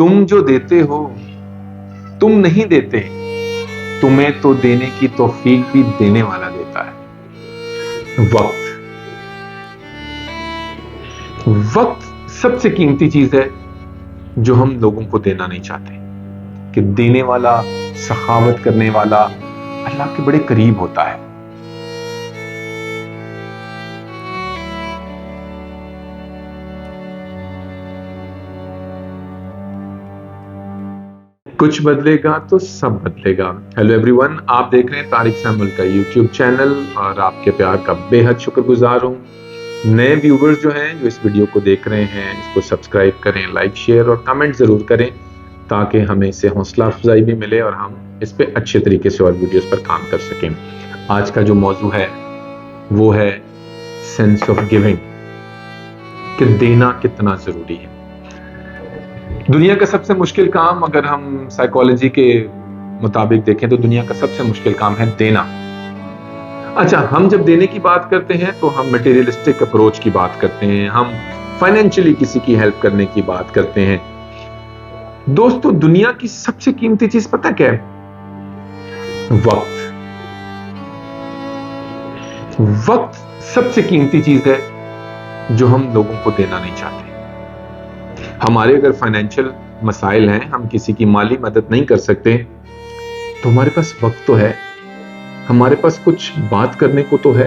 तुम जो देते हो तुम नहीं देते, तुम्हें तो देने की तौफीक भी देने वाला देता है। वक्त सबसे कीमती चीज है जो हम लोगों को देना नहीं चाहते, कि देने वाला, सखावत करने वाला अल्लाह के बड़े करीब होता है। कुछ बदलेगा तो सब बदलेगा। हेलो एवरीवन, आप देख रहे हैं तारिक सैमुअल का यूट्यूब चैनल और आपके प्यार का बेहद शुक्रगुजार हूं। नए व्यूवर्स जो हैं, जो इस वीडियो को देख रहे हैं, इसको सब्सक्राइब करें, लाइक, शेयर और कमेंट जरूर करें, ताकि हमें इससे हौसला अफजाई भी मिले और हम इस पे अच्छे तरीके से और वीडियोस पर काम कर सकें। आज का जो मौजू है वो है सेंस ऑफ गिविंग, कि देना कितना जरूरी है। दुनिया का सबसे मुश्किल काम, अगर हम साइकोलॉजी के मुताबिक देखें तो दुनिया का सबसे मुश्किल काम है देना। अच्छा, हम जब देने की बात करते हैं तो हम मटेरियलिस्टिक अप्रोच की बात करते हैं, हम फाइनेंशियली किसी की हेल्प करने की बात करते हैं। दोस्तों, दुनिया की सबसे कीमती चीज पता क्या है? वक्त सबसे कीमती चीज है जो हम लोगों को देना नहीं चाहते। हमारे अगर फाइनेंशियल मसाइल हैं, हम किसी की माली मदद नहीं कर सकते, तो हमारे पास वक्त तो है, हमारे पास कुछ बात करने को तो है,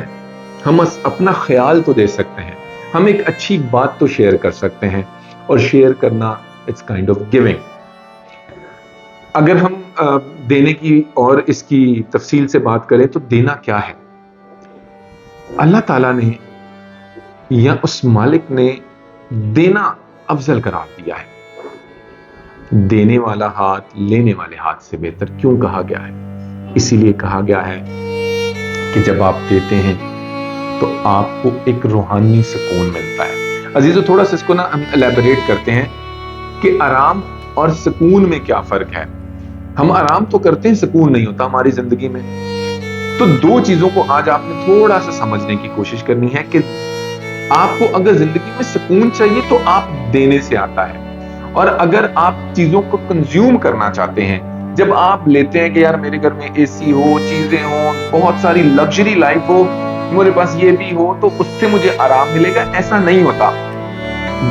हम अपना ख्याल तो दे सकते हैं, हम एक अच्छी बात तो शेयर कर सकते हैं, और शेयर करना इट्स काइंड ऑफ गिविंग। अगर हम देने की और इसकी तफसील से बात करें तो देना क्या है? अल्लाह ताला ने या उस मालिक ने देना अफजल करार दिया है। देने वाला हाथ लेने वाले हाथ से बेहतर क्यों कहा गया है? इसीलिए कहा गया है कि जब आप देते हैं तो आपको एक रूहानी सुकून मिलता है। अजीजों, थोड़ा सा इसको ना हम एलैबोरेट करते हैं कि आराम और सुकून में क्या फर्क है। हम आराम तो करते हैं, सुकून नहीं होता हमारी जिंदगी में। तो दो चीजों को आज आपने थोड़ा सा समझने की कोशिश करनी है कि आपको अगर जिंदगी में सुकून चाहिए तो आप देने से आता है, और अगर आप चीजों को कंज्यूम करना चाहते हैं, जब आप लेते हैं कि यार मेरे घर में एसी हो, चीजें हो, बहुत सारी लग्जरी लाइफ हो, मेरे पास ये भी हो, तो उससे मुझे आराम मिलेगा, ऐसा नहीं होता।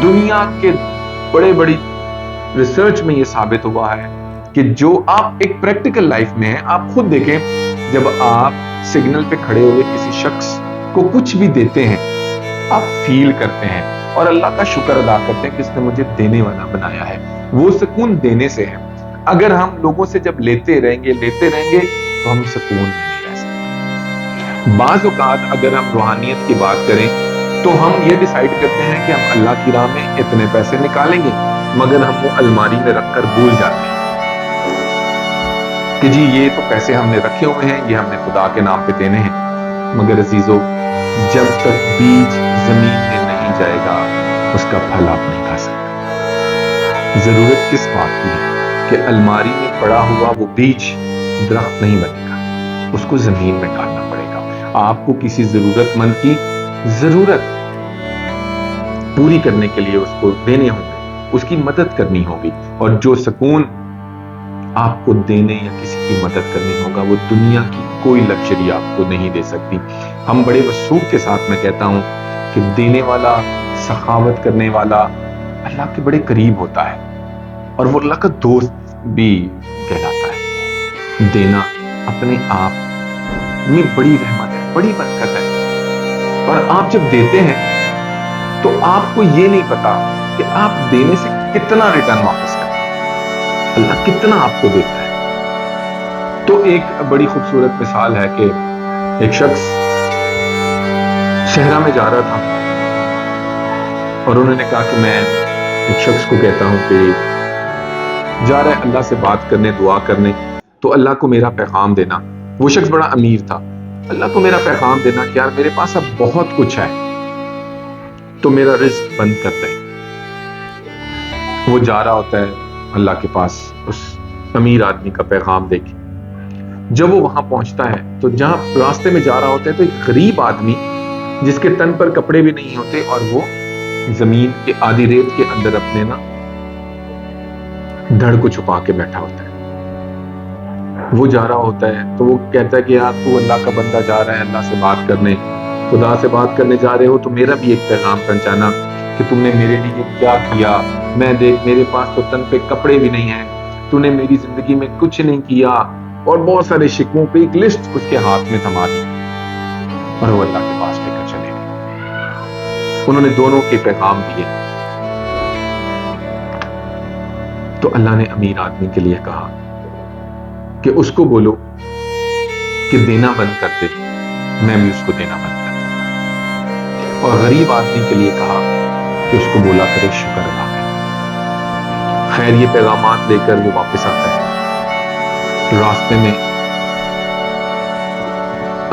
दुनिया के बड़े बड़ी रिसर्च में ये साबित हुआ है कि जो आप एक प्रैक्टिकल लाइफ में है, आप खुद देखें, जब आप सिग्नल पे खड़े हुए किसी शख्स को कुछ भी देते हैं, आप फील करते हैं और अल्लाह का शुक्र अदा करते हैं कि इसने मुझे देने वाला बनाया है। वो सुकून देने से है। अगर हम लोगों से जब लेते रहेंगे तो हम सुकून में नहीं रह सकते। बाज़ औक़ात अगर हम रूहानियत की बात करें तो हम ये डिसाइड करते हैं कि हम अल्लाह की राह में इतने पैसे निकालेंगे, मगर हम वो अलमारी में रखकर भूल जाते हैं कि जी ये तो पैसे हमने रखे हुए हैं, ये हमने खुदा के नाम पे देने हैं। मगर अजीजों, जब तक बीज जमीन में नहीं जाएगा उसका फल आप नहीं खा सकते। जरूरत किस बात की है कि अलमारी में पड़ा हुआ वो बीज दरख्त नहीं बनेगा, उसको जमीन में डालना पड़ेगा। आपको किसी जरूरतमंद की जरूरत पूरी करने के लिए उसको देने होंगे, उसकी मदद करनी होगी, और जो सुकून आपको देने या किसी की मदद करनी होगा वो दुनिया की कोई लग्जरी आपको नहीं दे सकती। हम बड़े वसूख के साथ मैं कहता हूं कि देने वाला, सखावत करने वाला अल्लाह के बड़े करीब होता है, और वो अल्लाह का दोस्त भी कहलाता है। देना अपने आप में बड़ी रहमत है, बड़ी बरकत है। और आप जब देते हैं तो आपको ये नहीं पता कि आप देने से कितना रिटर्न वापस करते हैं, अल्लाह कितना आपको देता है। तो एक बड़ी खूबसूरत मिसाल है कि एक शख्स सहरा में जा रहा था और उन्होंने कहा कि मैं एक शख्स को कहता हूं कि जा रहा है अल्लाह से बात करने, दुआ करने, तो अल्लाह को मेरा पैगाम देना। वो शख्स बड़ा अमीर था। अल्लाह को मेरा पैगाम देना कि यार मेरे पास अब बहुत कुछ है, तो मेरा रिस्क बंद कर दे। वो जा रहा होता है अल्लाह के पास उस अमीर आदमी का पैगाम देके। जब वो वहां पहुंचता है तो जहां रास्ते में जा रहा होता है तो एक गरीब आदमी जिसके तन पर कपड़े भी नहीं होते और वो जमीन के आधी रेत के अंदर अपने ना دھڑ کو چھپا کے بیٹھا ہوتا ہے. وہ جا رہا ہوتا ہے تو وہ کہتا ہے کہ یار تو اللہ کا بندہ جا رہا ہے اللہ سے بات کرنے, خدا سے بات کرنے جا رہے ہو تو میرا بھی ایک پیغام پہنچانا کہ تم نے میرے لیے کیا کیا. میں دیکھ میرے پاس تو تن پہ کپڑے بھی نہیں ہیں, تو نے میری زندگی میں کچھ نہیں کیا, اور بہت سارے شکووں پہ ایک لسٹ اس کے ہاتھ میں تھما دی اور وہ اللہ کے پاس لے کر چلے گئے. انہوں نے دونوں کے پیغام دیے. تو اللہ نے امیر آدمی کے لیے کہا کہ اس کو بولو کہ دینا بند کر دے, میں بھی اس کو دینا بند کر دوں. اور غریب آدمی کے لیے کہا کہ اس کو بولا کرے شکر ادا کرے. خیر یہ پیغامات لے کر وہ واپس آتا ہے. راستے میں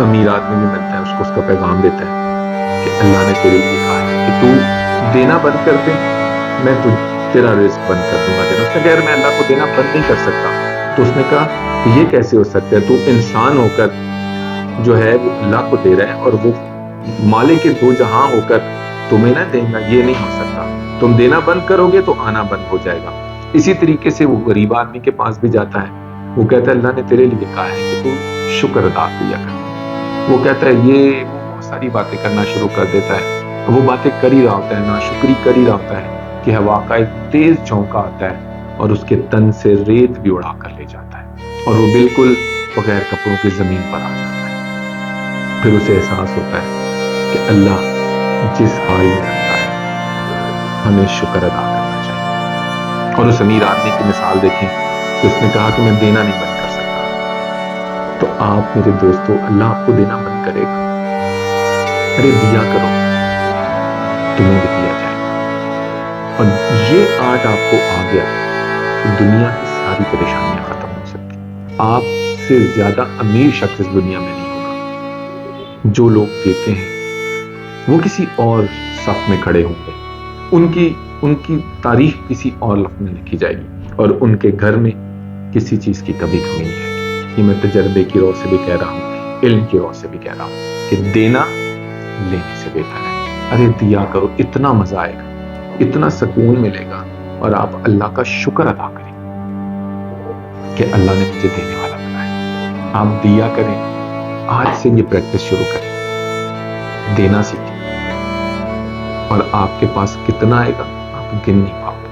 امیر آدمی بھی ملتا ہے, اس کو اس کا پیغام دیتا ہے کہ اللہ نے تیرے لیے کہا ہے کہ تو دینا بند کر دے, میں تیرا رزق بند کر دوں گا دینا. اس نے کہا میں اللہ کو دینا بند نہیں کر سکتا. تو اس نے کہا کہ یہ کیسے ہو سکتا ہے, تو انسان ہو کر جو ہے وہ اللہ کو دے رہا ہے اور وہ مالک دو جہاں ہو کر تمہیں نہ دیں گا, یہ نہیں ہو سکتا. تم دینا بند کرو گے تو آنا بند ہو جائے گا. اسی طریقے سے وہ غریب آدمی کے پاس بھی جاتا ہے. وہ کہتا ہے اللہ نے تیرے لیے کہا ہے کہ تو شکر ادا کیا کر. وہ کہتا ہے یہ بہت ساری باتیں کرنا شروع کر دیتا ہے. وہ باتیں کر ہی رہا ہوتا ہے, ناشکری کر ہی رہا ہوتا ہے کہ ہوا کا ایک تیز جھونکا آتا ہے اور اس کے تن سے ریت بھی اڑا کر لے جاتا ہے اور وہ بالکل بغیر کپڑوں کی زمین پر آ جاتا ہے. پھر اسے احساس ہوتا ہے کہ اللہ جس حال میں رکھتا ہے ہمیں شکر ادا کرنا چاہیے. اور اس امیر آدمی کی مثال دیکھیں کہ اس نے کہا کہ میں دینا نہیں بند کر سکتا. تو آپ میرے دوستو, اللہ آپ کو دینا بند کرے گا؟ ارے دیا کرو, تمہیں بھی دیا جائے گا. اور یہ آج آپ کو آ گیا کہ دنیا کی ساری پریشانیاں ختم ہو سکتی. آپ سے زیادہ امیر شخص اس دنیا میں نہیں ہوگا. جو لوگ دیتے ہیں وہ کسی اور صف میں کھڑے ہوں گے, ان کی تاریخ کسی اور لفظ میں لکھی جائے گی اور ان کے گھر میں کسی چیز کی کبھی کمی نہیں ہے. یہ میں تجربے کی روح سے بھی کہہ رہا ہوں, علم کی روح سے بھی کہہ رہا ہوں کہ دینا لینے سے بہتر ہے. ارے دیا کرو, اتنا مزہ آئے گا, اتنا سکون ملے گا اور آپ اللہ کا شکر ادا کریں کہ اللہ نے مجھے دینے والا بنایا. آپ دیا کریں, آج سے یہ پریکٹس شروع کریں, دینا سیکھیں, اور آپ کے پاس کتنا آئے گا آپ گن نہیں پاؤ گے.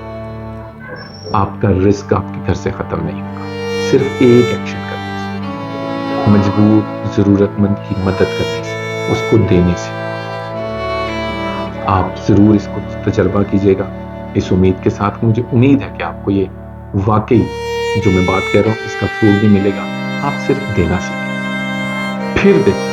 آپ کا رزق آپ کے گھر سے ختم نہیں ہوگا صرف ایک ایکشن کرنے سے, مجبور ضرورت مند کی مدد کرنے سے, اس کو دینے سے. آپ ضرور اس کو تجربہ کیجئے گا اس امید کے ساتھ. مجھے امید ہے کہ آپ کو یہ واقعی جو میں بات کہہ رہا ہوں اس کا پھول بھی ملے گا. آپ صرف دینا سیکھیں, پھر دیکھیں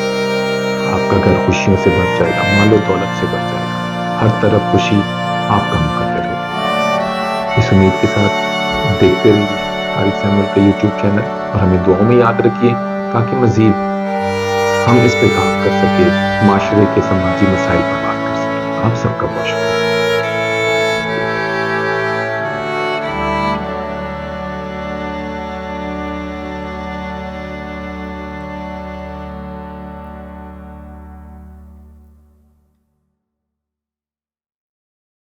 آپ کا گھر خوشیوں سے بھر جائے گا, مال و دولت سے بھر جائے گا, ہر طرف خوشی آپ کا مقدر ہوگی. اس امید کے ساتھ دیکھتے رہیے طارق سیمول کا یوٹیوب چینل اور ہمیں دعاؤں میں یاد رکھیے تاکہ مزید ہم اس پہ کام کر سکیں, معاشرے کے سماجی مسائل پر بات کر سکیں. آپ سب کا بہت شکریہ.